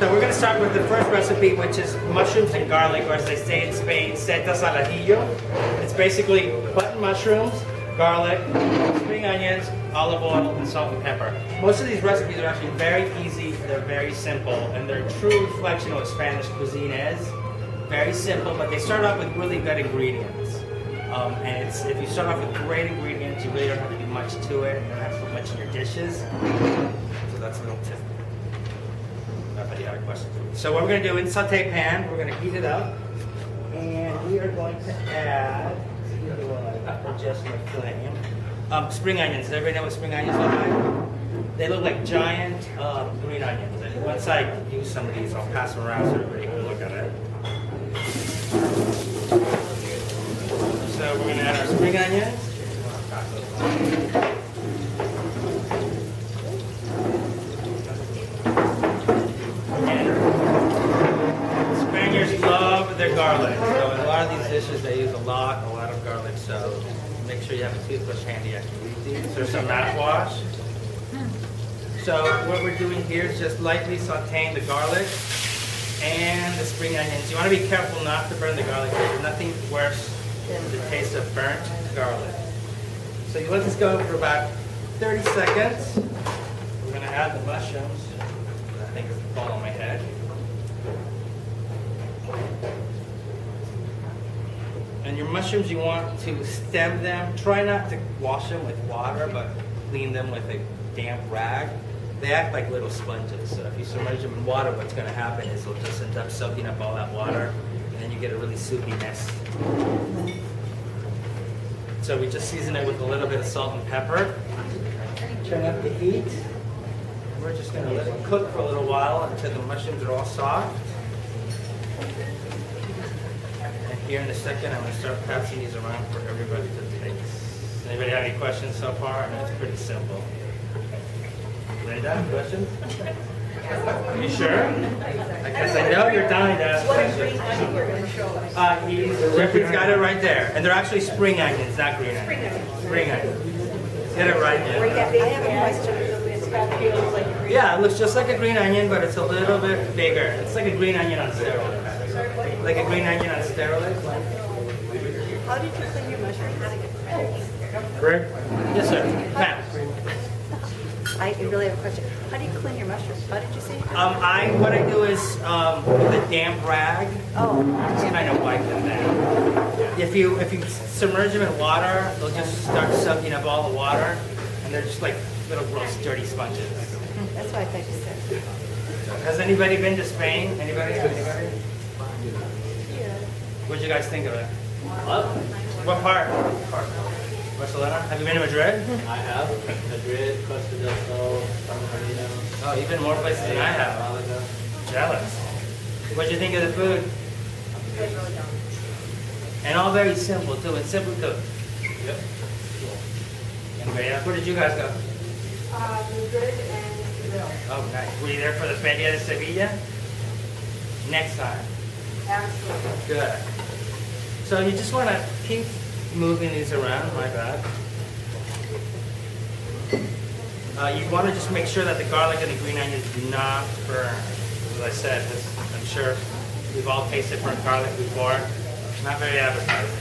So we're going to start with the first recipe, which is mushrooms and garlic, or as they say in Spain, Setas al Ajillo. It's basically button mushrooms, garlic, spring onions, olive oil, and salt and pepper. Most of these recipes are actually very easy, they're very simple, and they're a true reflection of what Spanish cuisine is. Very simple, but they start off with really good ingredients. And if you start off with great ingredients, you really don't have to do much to it. You don't have to put much in your dishes. So that's a little tip. I bet you had a question for me. So what we're going to do in saute pan, we're going to heat it up, and we are going to add, adjust my flame, spring onions. Does everybody know what spring onions look like? They look like giant green onions. And once I use some of these, I'll pass them around so everybody can look at it. So we're going to add our spring onions. Spaniards love their garlic. So in a lot of these dishes they use a lot of garlic. So make sure you have a toothbrush handy after you eat these. There's some mouthwash. So what we're doing here is just lightly sauteing the garlic and the spring onions. You want to be careful not to burn the garlic. There's nothing worse than the taste of burnt garlic. So you let this go for about 30 seconds. We're going to add the mushrooms. I think it's falling on my head. And your mushrooms, you want to stem them. Try not to wash them with water, but clean them with a damp rag. They act like little sponges, so if you submerge them in water, what's going to happen is they'll just end up soaking up all that water, and then you get a really soupy mess. So we just season it with a little bit of salt and pepper. Turn up the heat. We're just going to let it cook for a little while until the mushrooms are all soft. And here in a second, I'm going to start passing these around for everybody to taste. Anybody have any questions so far? I know it's pretty simple. Linda, questions? Are you sure? Because I know you're dying to ask questions. Jeffrey's got it right there. And they're actually spring onions, not green onions. Spring onions. Get it right there. I have a question. Yeah, it looks just like a green onion, but it's a little bit bigger. It's like a green onion on steroids. Like a green onion on steroids. How did you clean your mushrooms? Greg? Yes, sir. Matt. I really have a question. How do you clean your mushrooms? How did you say? What I do is with a damp rag. Oh. Just kind of wipe them down. If you submerge them in water, they'll just start soaking up all the water, and they're just like little gross, dirty sponges. That's what I thought you said. Has anybody been to Spain? Anybody? Anybody? Yeah. What'd you guys think of it? What part? Barcelona? Have you been to Madrid? I have. Madrid, Costa del Sol, San Marino. Oh, you've been more places than I have. Malaga. Jealous. What'd you think of the food? And all very simple too. It's simple cooked. Yep. Anybody else? Where did you guys go? Madrid and Seville. Oh, nice. Were you there for the Feria de Sevilla? Next time. Absolutely. Good. So you just want to keep moving these around. My bad. You want to just make sure that the garlic and the green onions do not burn. As I said, I'm sure we've all tasted burnt garlic before. Not very appetizing.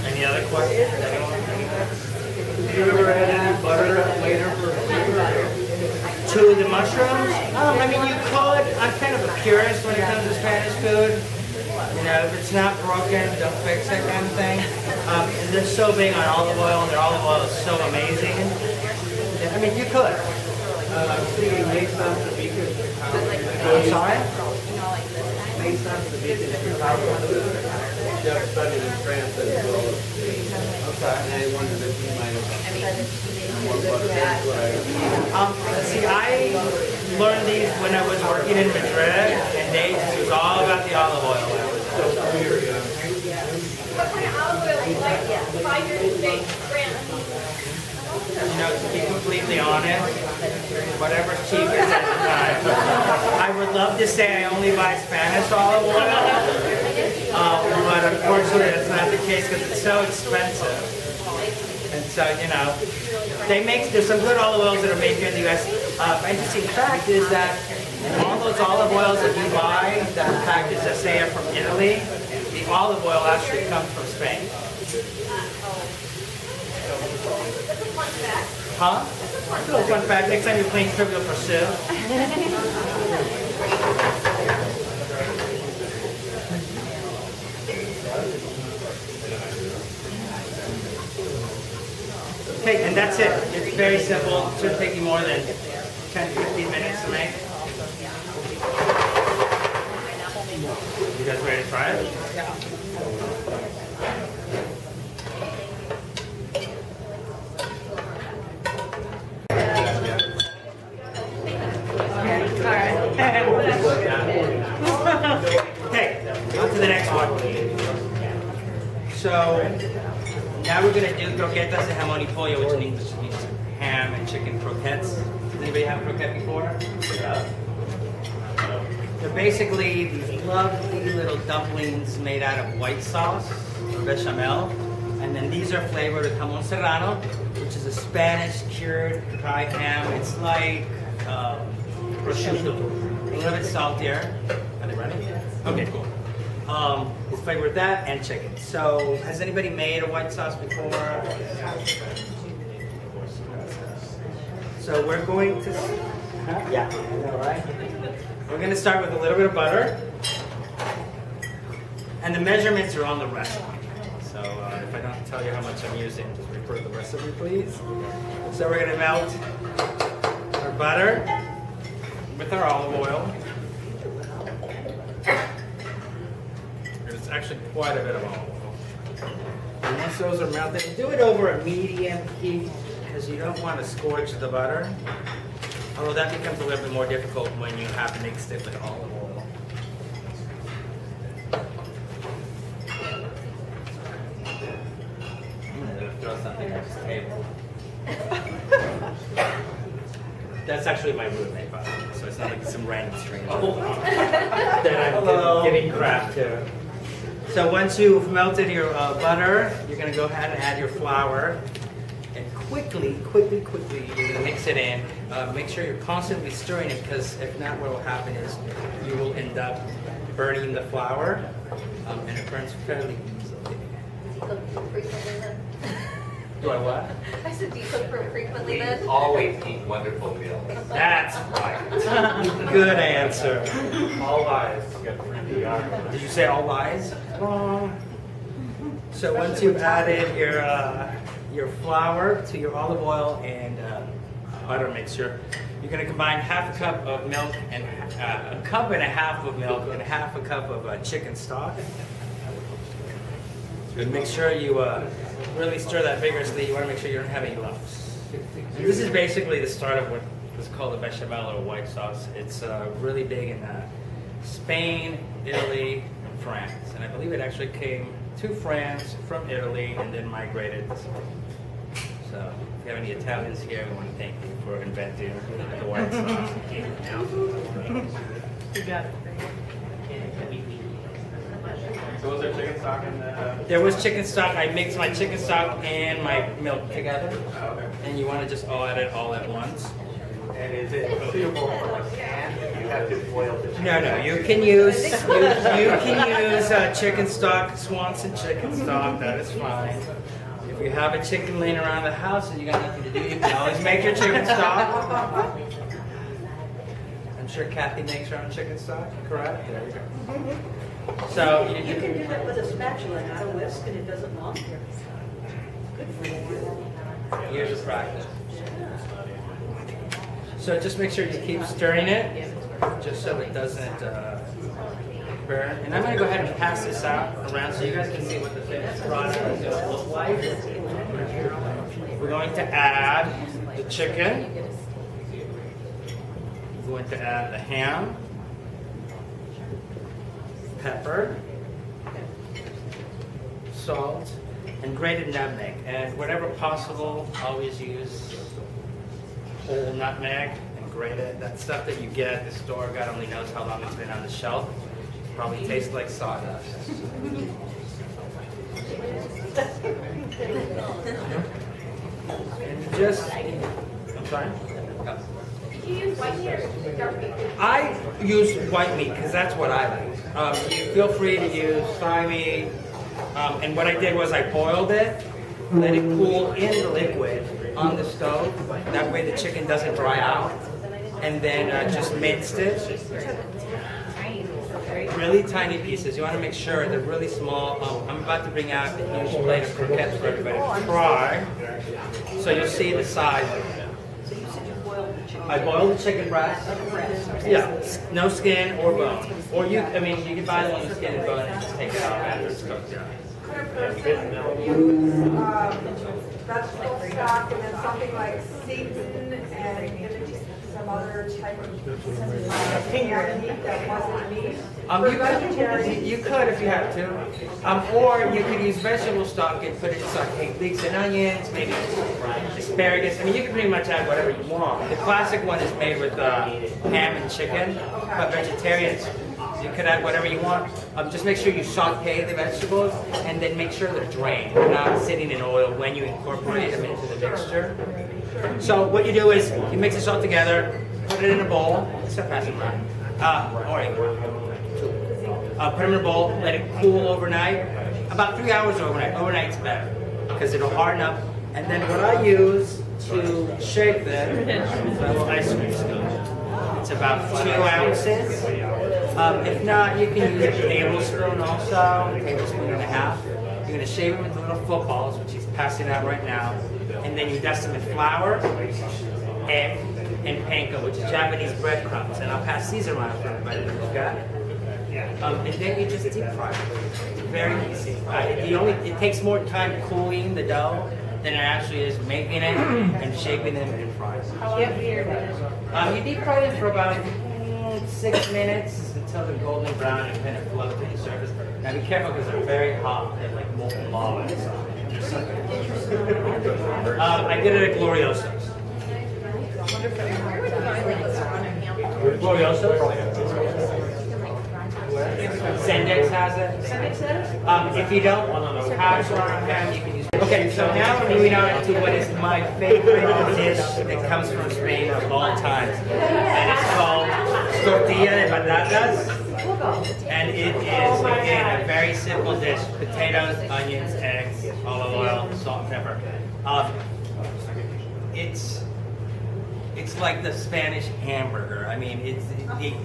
Any other questions? Anyone? Did you ever add any butter later for flavor? To the mushrooms? I mean, you could. I'm kind of a purist when it comes to Spanish food. You know, if it's not broken, don't fix it kind of thing. They're so big on olive oil, and their olive oil is so amazing. I mean, you could. I'm thinking makes sense to be good. I'm sorry? Makes sense to be good. Jeff studied in France as well. Okay. And I wondered if he might have more butter. See, I learned these when I was working in Madrid, and it was all about the olive oil. So weird, yeah. What kind of olive oil do you like? 5 years of age, brand. You know, to be completely honest, whatever's cheapest at the time. I would love to say I only buy Spanish olive oil, but unfortunately that's not the case because it's so expensive. And so, you know, there's some good olive oils that are made here in the U.S. Interesting fact is that all those olive oils that you buy, that package that say are from Italy, the olive oil actually comes from Spain. Huh? Little fun fact, next time you're playing Trivial Pursuit. Okay, and that's it. It's very simple. It shouldn't take you more than 10-15 minutes to make. You guys ready to try it? Yeah. Okay, on to the next one. So now we're gonna do croquetas de jamon y pollo, which in English means ham and chicken croquettes. Has anybody had a croquette before? Yeah. They're basically these lovely little dumplings made out of white sauce or bechamel, and then these are flavored with jamon serrano, which is a Spanish cured dry ham. It's like prosciutto, a little bit saltier. Are they ready? Okay, cool. It's flavored with that and chicken. So, has anybody made a white sauce before? So we're going to, yeah, I know, right? We're going to start with a little bit of butter. And the measurements are on the recipe. So if I don't tell you how much I'm using, just refer to the recipe, please. So we're going to melt our butter with our olive oil. There's actually quite a bit of olive oil. And once those are melted, do it over a medium heat because you don't want to scorch the butter. Although that becomes a little bit more difficult when you have mixed it with olive oil. I'm gonna throw something at this table. That's actually my roommate, by the way, so it's not like some random stranger that I'm giving crap to. So once you've melted your butter, you're gonna go ahead and add your flour. And quickly, you're gonna mix it in. Make sure you're constantly stirring it because if not, what will happen is you will end up burning the flour, and it burns fairly easily. Do I what? I said, do you cook frequently then? Always eat wonderful meals. That's right. Good answer. All lies get free PR. Did you say all lies? Wrong. So once you've added your flour to your olive oil and butter mixture, you're going to combine half a cup of milk and a cup and a half of milk and half a cup of chicken stock. And make sure you really stir that vigorously. You want to make sure you don't have any lumps. And this is basically the start of what is called a bechamel or white sauce. It's really big in Spain, Italy, and France. And I believe it actually came to France from Italy and then migrated. So if you have any Italians here, we want to thank you for inventing the white sauce. You got it. So was there chicken stock in the... There was chicken stock. I mixed my chicken stock and my milk together. Oh, okay. And you want to just add it all at once. And is it suitable for like canned? You have to boil the chicken. No, you can use chicken stock, Swanson chicken stock. That is fine. If you have a chicken laying around the house and you got nothing to do, you can always make your chicken stock. I'm sure Kathy makes her own chicken stock. Correct. There you go. So You can do that with a spatula, not a whisk, and it doesn't lump. Good for you. years of practice. So just make sure you keep stirring it, just so it doesn't burn. And I'm going to go ahead and pass this out around so you guys can see what the finished product is going to look like. We're going to add the chicken. We're going to add the ham, pepper, salt, and grated nutmeg. And whenever possible, always use whole nutmeg and grate it. That stuff that you get at the store, God only knows how long it's been on the shelf. Probably tastes like sawdust. And just, I'm sorry? Did you use white meat or dark meat? I use white meat because that's what I like. You feel free to use thigh meat. And what I did was I boiled it, let it cool in the liquid on the stove. That way the chicken doesn't dry out. And then just minced it. Really tiny pieces. You want to make sure they're really small. I'm about to bring out a huge plate of croquettes for everybody to try. So you'll see the size. So you said you boiled the chicken. I boiled the chicken breast. Yeah, no skin or bone. Or you can buy the one with skin and bone and just take it out after it's cooked. Vegetable stock and then something like season and some other type of meat that wasn't meat. You could if you have to. Or you could use vegetable stock and put it in sauteed leeks and onions, maybe asparagus. I mean, you can pretty much add whatever you want. The classic one is made with ham and chicken, but vegetarians, you could add whatever you want. Just make sure you saute the vegetables and then make sure they're drained. They're not sitting in oil when you incorporate them into the mixture. So what you do is you mix this all together, put it in a bowl. Stop passing around. Put them in a bowl, let it cool overnight. About 3 hours overnight. Overnight's better because it'll harden up. And then what I use to shake them is a little ice cream scoop. It's about 2 ounces. If not, you can use a tablespoon also, a tablespoon and a half. You're going to shave them into little footballs, which he's passing out right now. And then you dust them in flour, egg, and panko, which is Japanese breadcrumbs. And I'll pass these around for everybody to look at. And then you just deep fry it. It's very easy. It takes more time cooling the dough than it actually is making it and shaping them and frying. You deep fry them for about 6 minutes until they're golden brown and kind of float to the surface. Now be careful because they're very hot. They're like molten lava. I did it at Glorioso's. Glorioso's? Sendex has it. If you don't have Serrano ham, you can use it. Okay, so now we're moving on to what is my favorite dish that comes from Spain of all times. And it's called Tortilla de Patatas. And it is, again, a very simple dish. Potatoes, onions, eggs, olive oil, salt and pepper. It's like the Spanish hamburger. I mean,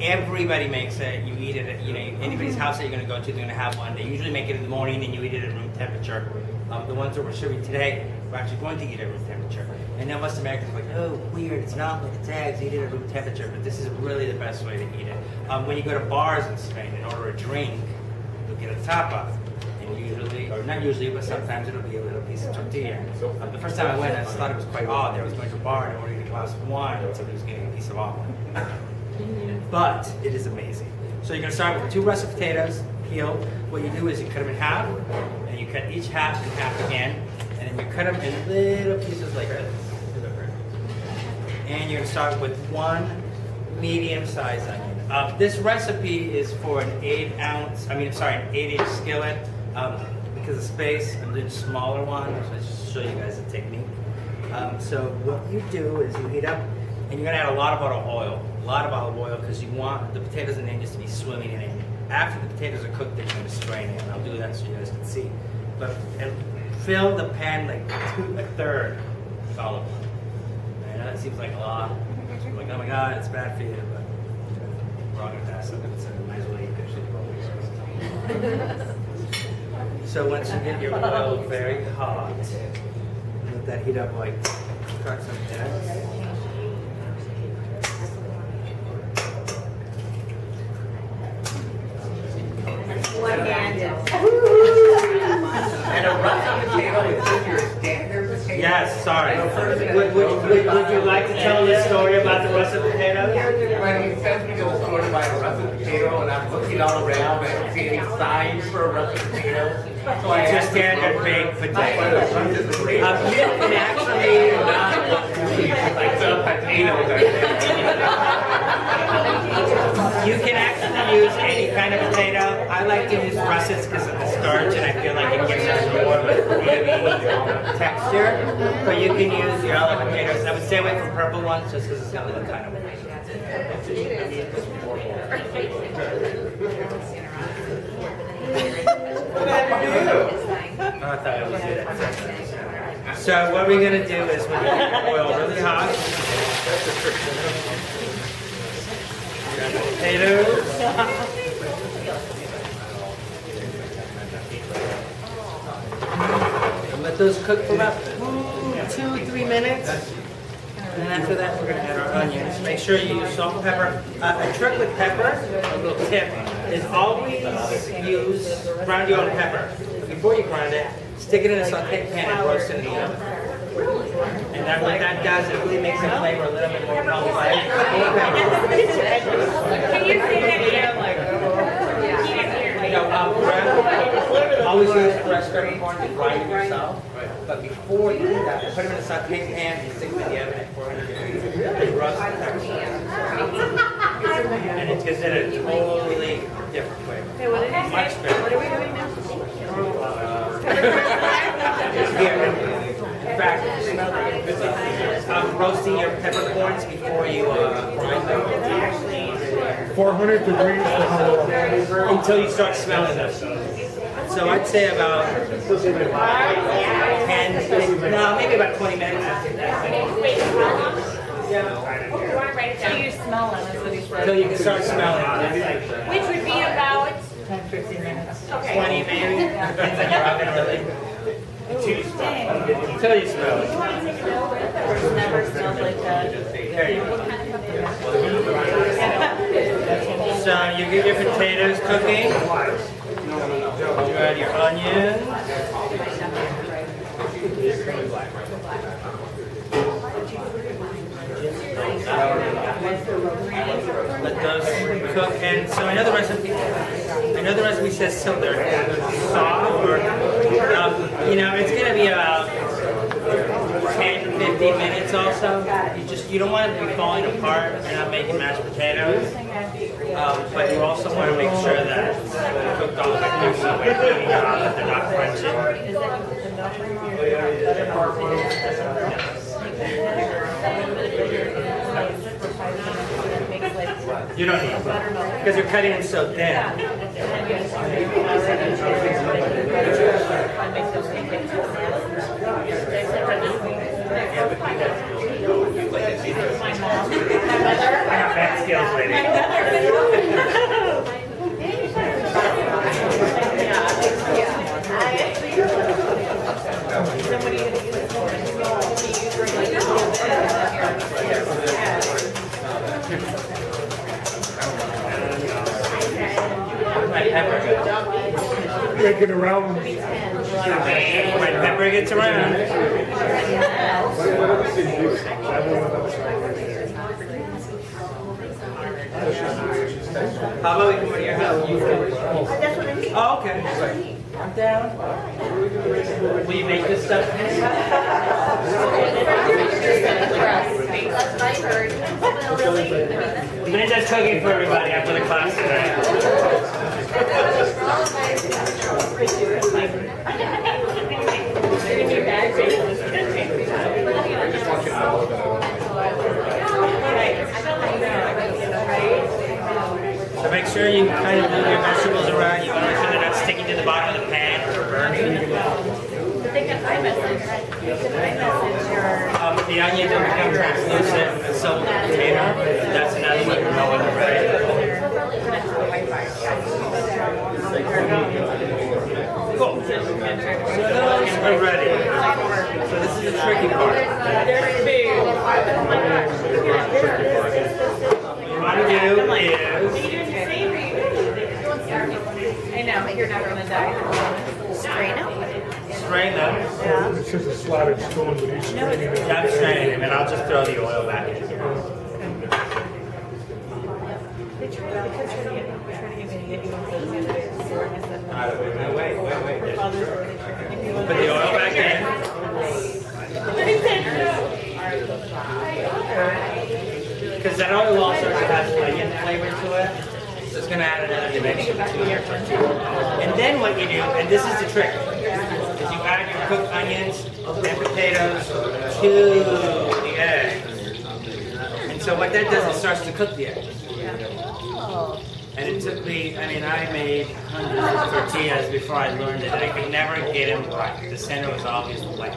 everybody makes it. You eat it at, anybody's house that you're going to go to, they're going to have one. They usually make it in the morning and you eat it at room temperature. The ones that we're serving today, we're actually going to eat at room temperature. And then most Americans are like, oh, weird, it's not like it's eggs, eat it at room temperature. But this is really the best way to eat it. When you go to bars in Spain and order a drink, you'll get a tapa. And usually, or not usually, but sometimes it'll be a little piece of tortilla. The first time I went, I just thought it was quite odd. I was going to a bar and ordering a glass of wine, and somebody was getting a piece of omelet. But it is amazing. So you're going to start with 2 russet potatoes, peeled. What you do is you cut them in half, and you cut each half in half again, and then you cut them in little pieces like this. And you're going to start with 1 medium-sized onion. This recipe is for an 8-inch skillet. Because of space, I'm doing smaller ones, so I just show you guys the technique. So what you do is you heat up, and you're gonna add a lot of olive oil, because you want the potatoes and onions to be swimming in it. After the potatoes are cooked, then you're gonna strain it, and I'll do that so you guys can see. But fill the pan like 1/3 with olive oil. I know that seems like a lot. You're like, oh my God, it's bad for you, but we're all gonna pass it. It's a nice way to So once you get your oil very hot, let that heat up like crack some eggs. And a russet potato is your standard potato. Yes, sorry. Would you like to tell the story about the russet potato? When he sends me to the store to buy a russet potato, and I'm looking all around, I don't see any signs for a russet potato. So I It's your asked standard baked what potato. a russet potato. You can actually Not what like the potatoes are there. use any kind of potato. I like to use russets because of the starch, and I feel like it gives us more of a creamy texture. But you can use your other potatoes. I would stay away from purple ones just because it's going to look kind of weird. Oh, I thought it was good. So what we're going to do is we're going to get the oil really hot. Potatoes. And let those cook for about 2-3 minutes. And then after that, we're going to add our onions. Make sure you use salt and pepper. A trick with pepper, a little tip, is always use ground your own pepper. Before you grind it, stick it in a saute pan and roast it in the oven. And that what that does, it really makes the flavor a little bit more complex. Can you say that again? Always use fresh peppercorns and grind it yourself. But before you do that, put them in a saute pan and stick them in the oven at 400 degrees. Really roast the peppercorns. And it gives it a totally different flavor. Hey, what did you Much say? better. What are we doing now? Here. In fact, roasting your peppercorns before you grind them. 400 degrees for how long? Until you start smelling them. So I'd say about 10, no, maybe about 20 minutes. Until you smell them, is what he said. Until you can start smelling. Which would be about, 10-15 minutes. Okay. 20 maybe. Depends on your oven really. Until you smell it. Never smelled like that. There you go. So you get your potatoes cooking. You add your onions. Let those cook. And so I know the recipe says till they're soft, or it's going to be about 10-15 minutes also. You don't want it to be falling apart. You're not making mashed potatoes, but you also want to make sure that they're cooked all the way through, so when you're eating it off, that they're not crunchy. You don't need it because you're cutting them so thin. I got bad skills, lady. My pepper. Make it around. My pepper gets around. How about we come over to your house? Oh, okay. I'm down. Will you make this stuff? Linda's cooking for everybody after the class tonight. So make sure you kind of move your vegetables around. You want to make sure they're not sticking to the bottom of the pan or burning. The onions will become translucent and so will the potato. That's another one you're going to right. Cool. So those are ready. So this is the tricky part. What you want to do is... I know, but you're never gonna die. Strain them? Strain them. Yeah. It's just a slatted stone, but he's straining it. Yeah, I'm straining them, and I'll just throw the oil back in. They try to get me to get you on the Wait. Put the oil back in. Because that oil also has onion flavor to it. So it's going to add another dimension to your tortilla. And then what you do, and this is the trick, is you add your cooked onions and potatoes to the eggs. And so what that does is starts to cook the eggs. And it took me, I mean, I made hundreds of tortillas before I learned it. I could never get them right. The center was always white.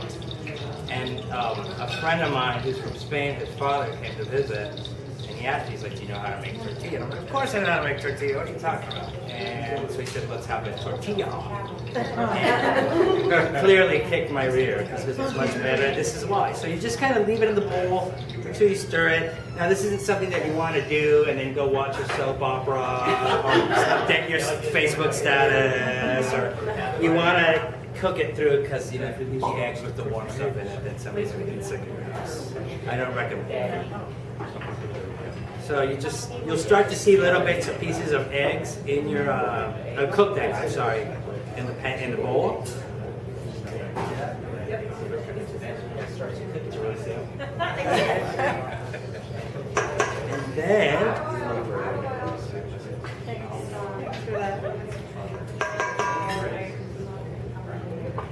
And a friend of mine who's from Spain, his father came to visit, and he asked me, he's like, do you know how to make tortilla? And I'm like, of course I know how to make tortilla. What are you talking about? And so he said, let's have a tortilla. And clearly kicked my rear because it's much better. This is why. So you just kind of leave it in the bowl until you stir it. Now this isn't something that you want to do and then go watch a soap opera or update your Facebook status, or you want to cook it through because, you know, if you leave the eggs with the warm stuff in it, then somebody's going to get sick of your house. I don't recommend it. So you'll start to see little bits of pieces of eggs in your cooked eggs. I'm sorry, in the bowl. And then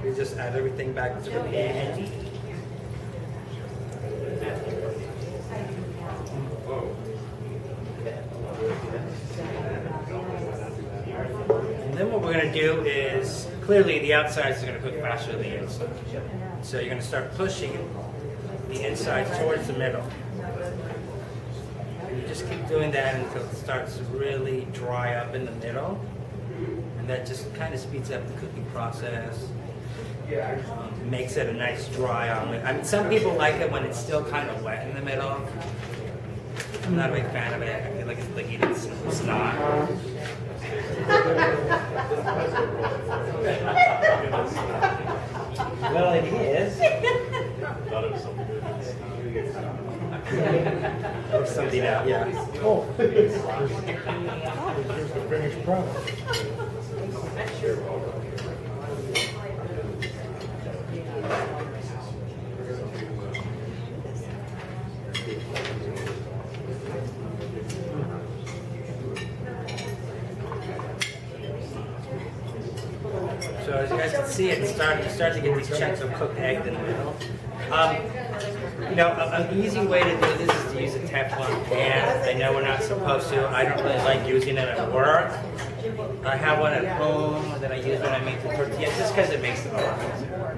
you just add everything back to the pan. And then what we're going to do is, clearly the outsides are going to cook faster than the inside. So you're going to start pushing the inside towards the middle. And you just keep doing that until it starts to really dry up in the middle. And that just kind of speeds up the cooking process. Makes it a nice dry omelet. I mean, some people like it when it's still kind of wet in the middle. I'm not a big fan of it. I feel like it's like eating snot. Well, it is. Or something else, yeah. Oh, here's the finished product. So as you guys can see, you start to get these chunks of cooked egg in the middle. You know, an easy way to do this is to use a Teflon pan. I know we're not supposed to. I don't really like using it at work. I have one at home that I use when I make the tortillas, just because it makes it more easier.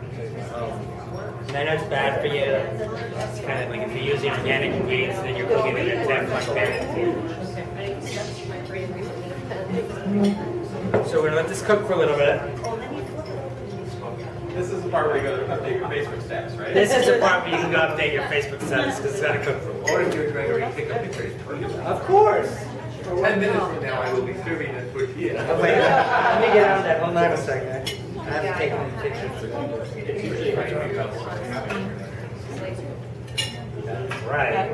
And I know it's bad for you. It's kind of like if you're using organic ingredients, then you're cooking it in a Teflon pan. So we're gonna let this cook for a little bit. This is the part where you go to update your Facebook status, right? This is the part where you can go update your Facebook status because it's gotta cook for a while. Or if you're Gregory, pick up pictures. Of course. 10 minutes from now, I will be serving a tortilla. Oh, wait, let me get on that. Hold on a second. I haven't taken any pictures. Right.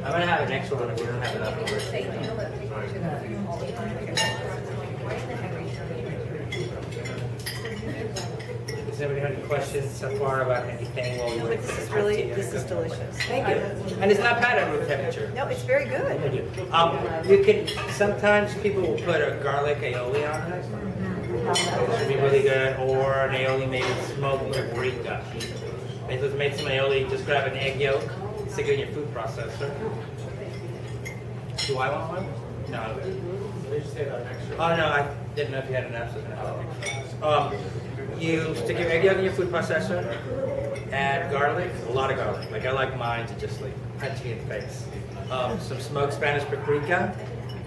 I'm gonna have an extra one if we don't have enough of it. Does anybody have any questions so far about anything while we wait? This is delicious. Thank you. And it's not bad at room temperature. No, it's very good. You can, sometimes people will put a garlic aioli on it. This would be really good, or an aioli made with smoked paprika. If you make some aioli, just grab an egg yolk, stick it in your food processor. Do I want one? No. Oh no, I didn't know if you had enough. So you stick your egg yolk in your food processor, add garlic, a lot of garlic. Like I like mine to just like punch me in the face. Some smoked Spanish paprika,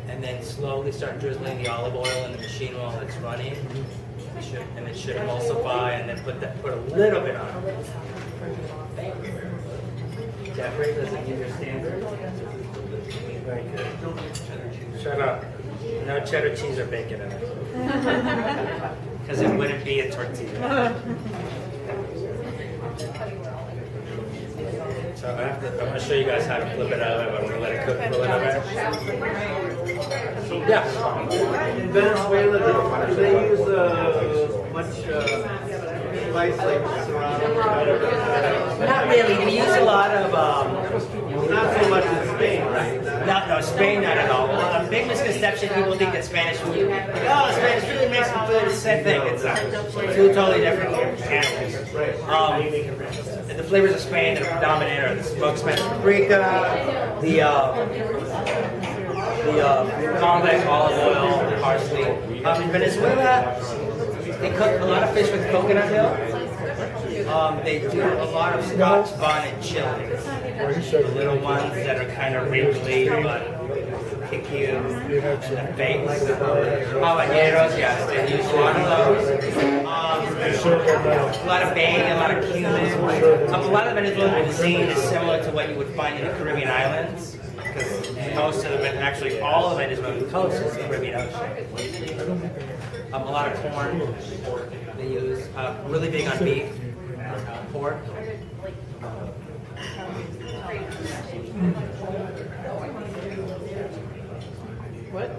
and then slowly start drizzling the olive oil in the machine while it's running. And it should emulsify, and then put a little bit on it. Jeffrey, does it give your standard? Very good. Shut up. No cheddar cheese or bacon in it. Because it wouldn't be a tortilla. So I'm going to show you guys how to flip it over, but I'm going to let it cook for a little bit. Yeah. In Venezuela, do they use much spice like Serrano? Not really. We use a lot of... Not so much in Spain, right? No, no, Spain not at all. A big misconception, people think that Spanish food, like, oh, Spanish food, Mexican food, it's the same thing. It's two totally different animals. And the flavors of Spain that are predominant are the smoked Spanish paprika, the convex olive oil, the parsley. In Venezuela, they cook a lot of fish with coconut milk. They do a lot of Scotch bonnet chili. The little ones that are kind of wrinkly but kick you and bake like the habaneros, yes, they use a lot of those. A lot of bay, a lot of cumin. A lot of Venezuelan cuisine is similar to what you would find in the Caribbean islands. Because most of it, actually all of Venezuelan coast is the Caribbean Ocean. A lot of corn they use. Really big on beef, pork. What?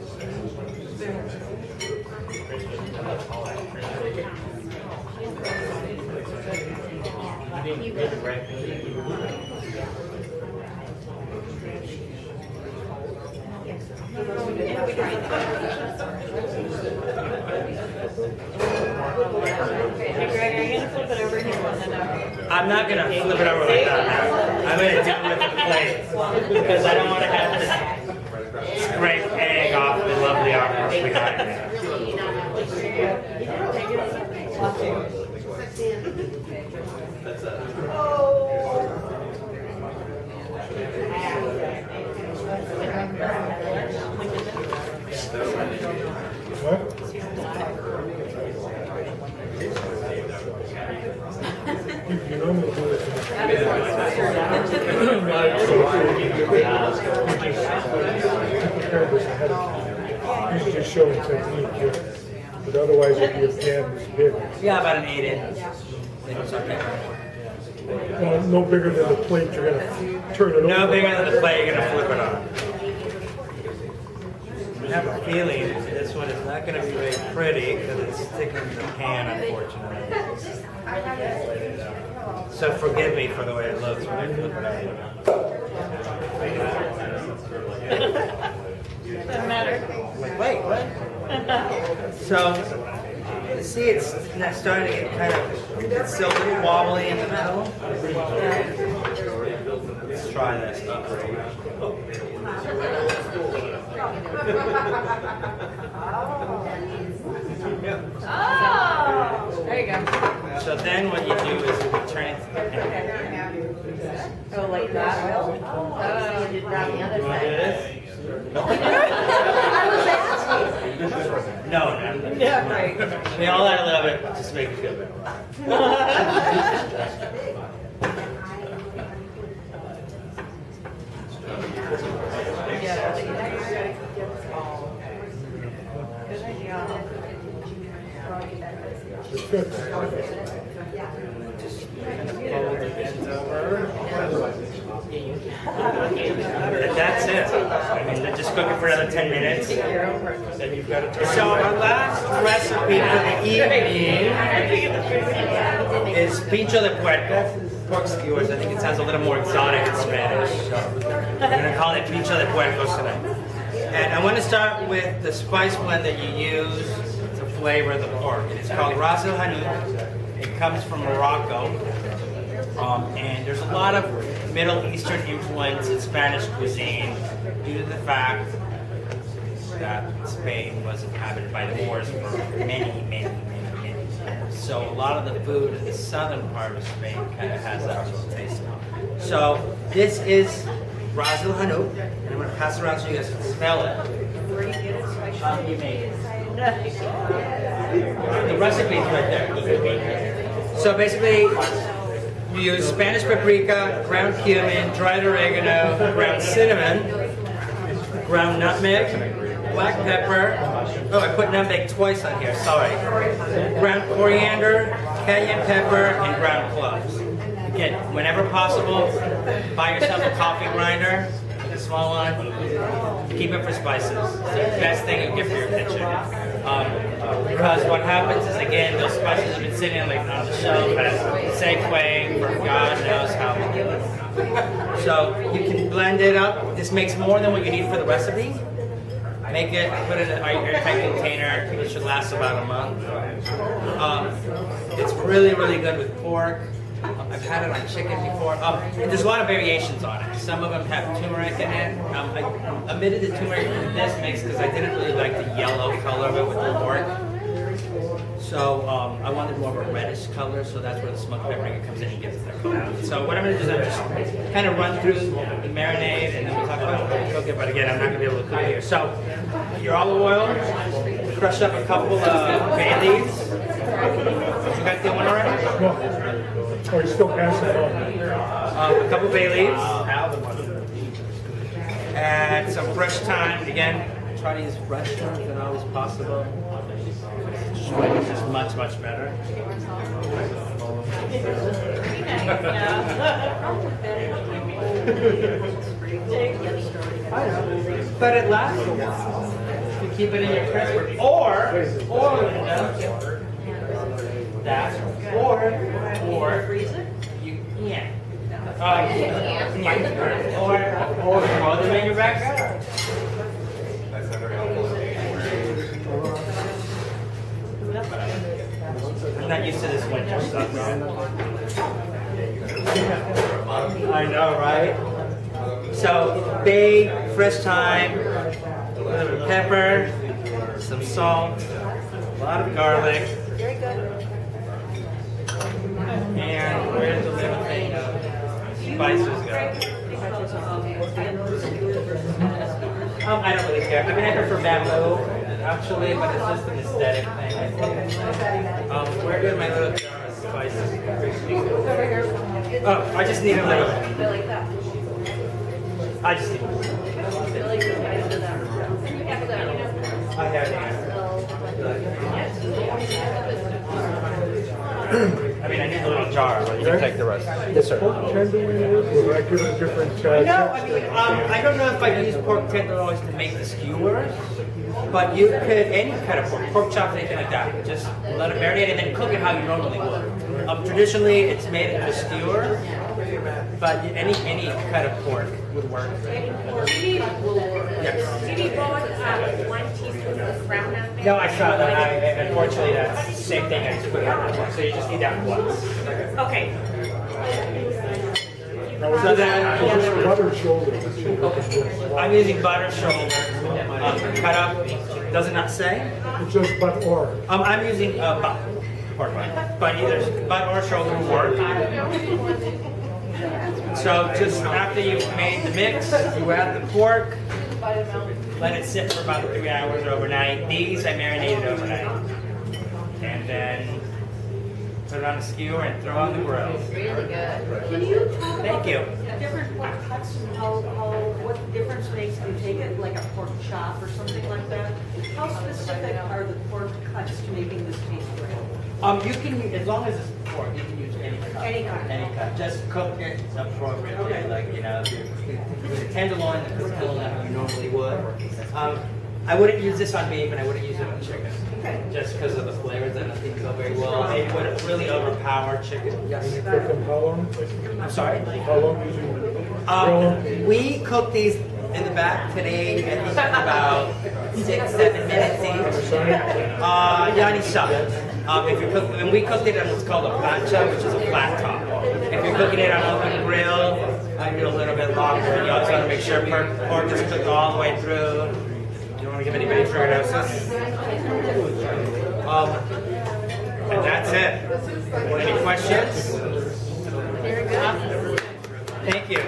Hey Greg, are you gonna flip it over here? I'm not gonna flip it over like that. I'm gonna do it with the plate because I don't want to have to scrape egg off the lovely artwork behind me. What? You normally do it. He's just showing technique here. But otherwise, if your pan is big, Yeah, about an 8-inch. no bigger than the plate, you're gonna turn it over. No bigger than the plate, you're gonna flip it on. I have a feeling this one is not gonna be very pretty because it's sticking to the pan, unfortunately. So forgive me for the way it looks when I flip it out. Doesn't matter. Wait, what? So, see, it's now starting to get kind of, it's still a little wobbly in the middle. Let's try this. Oh! There you go. So then what you do is you turn it to the pan. Oh, like that? Oh, you did that on the other You want to do side. this? I was asking. No. Yeah, right. They all add a little bit, just to make it feel better. Good idea. It's good. Just kind of fold the ends over. And that's it. I mean, just cook it for another 10 minutes. Then you've got it. So our last recipe for the evening is Pincho de Puerco, pork skewers. I think it sounds a little more exotic in Spanish. So we're going to call it Pincho de Puerco tonight. And I want to start with the spice blend that you use to flavor the pork. It's called Ras el Hanout. It comes from Morocco. And there's a lot of Middle Eastern influence in Spanish cuisine due to the fact that Spain was inhabited by the Moors for many years. So a lot of the food in the southern part of Spain kind of has that sort of taste. So this is Ras el Hanout, and I'm going to pass it around so you guys can smell it. You made it. The recipe's right there. So basically, we use Spanish paprika, ground cumin, dried oregano, ground cinnamon, ground nutmeg, black pepper. Oh, I put nutmeg twice on here, sorry. Ground coriander, cayenne pepper, and ground cloves. Again, whenever possible, buy yourself a coffee grinder. the small one. Keep it for spices. It's the best thing you get for your kitchen. Because what happens is, again, those spices have been sitting like on the shelf as Segway for God knows how long. So you can blend it up. This makes more than what you need for the recipe. Make it, put it in an airtight container. It should last about a month. It's really, really good with pork. I've had it on chicken before. And there's a lot of variations on it. Some of them have turmeric in it. I omitted the turmeric in this mix because I didn't really like the yellow color of it with the pork. So I wanted more of a reddish color, so that's where the smoked paprika comes in and gives it that color. So what I'm going to do is I'm just kind of run through the marinade, and then we'll talk about how to cook it. But again, I'm not going to be able to cook it here. So your olive oil, crush up a couple of bay leaves. You got the one already? No. Oh, you're still passing it on. A couple bay leaves. Add some fresh thyme. Again, try to use fresh thyme if always possible. It's just much, much better. But it lasts a while. You keep it in your crisper. Or Linda, that, or you can't. Or throw them in your backyard. I'm not used to this winter stuff, I know, right? So, bay, fresh thyme, a little bit of pepper, some salt, a lot of garlic. Very good. And where's the little thing of spices go? I don't really care. I mean, I prefer bamboo, actually, but it's just an aesthetic thing, I think. Where did my little jar of spices? Oh, I just need a little. I just need a little. I have I mean, I need a little jar, but you can take the rest. Yes, sir. Pork tenderloins, or I give it a different No, I mean, I don't know if I use pork tenderloins to make the skewers, but you could, any kind of pork chops, anything like that. Just let it marinate and then cook it how you normally would. Traditionally, it's made into a skewer, but any kind of pork would work. Yes. Do you need one teaspoon of ground nutmeg? No, I saw that. Unfortunately, that's the same thing I just put on that one. So you just need that once. Okay. So then, Just buttered shoulder. That's your recommendation. I'm using butter shoulder, cut up. Does it not say? It's just butt or. I'm using pork butt, but either butt or shoulder will work. So just after you've made the mix, you add the pork. Let it sit for about 3 hours overnight. These I marinated overnight, and then put it on a skewer and throw on the grill. Really good. Can you talk Thank about you. different pork cuts and what difference makes if you take it like a pork chop or something like that? How specific are the pork cuts to making this taste great? You can use, as long as it's pork, you can use any cut. Any cut. Any cut. Just cook it appropriately, like with a tenderloin, the tenderloin that you normally would. I wouldn't use this on beef, and I wouldn't use it on chicken. Okay. Just because of the flavors, I don't think go very well. It would really overpower chicken. Yes. You cook them how long? I'm sorry. How long did you grill them? We cook these in the back today, I think about 6-7 minutes each. Yani shop. If you're cooking, and we cooked it on what's called a plancha, which is a flat top. If you're cooking it on an open grill, I do a little bit longer. You also want to make sure pork is cooked all the way through. You don't want to give anybody trichinosis. And that's it. Any questions? Very good. Thank you.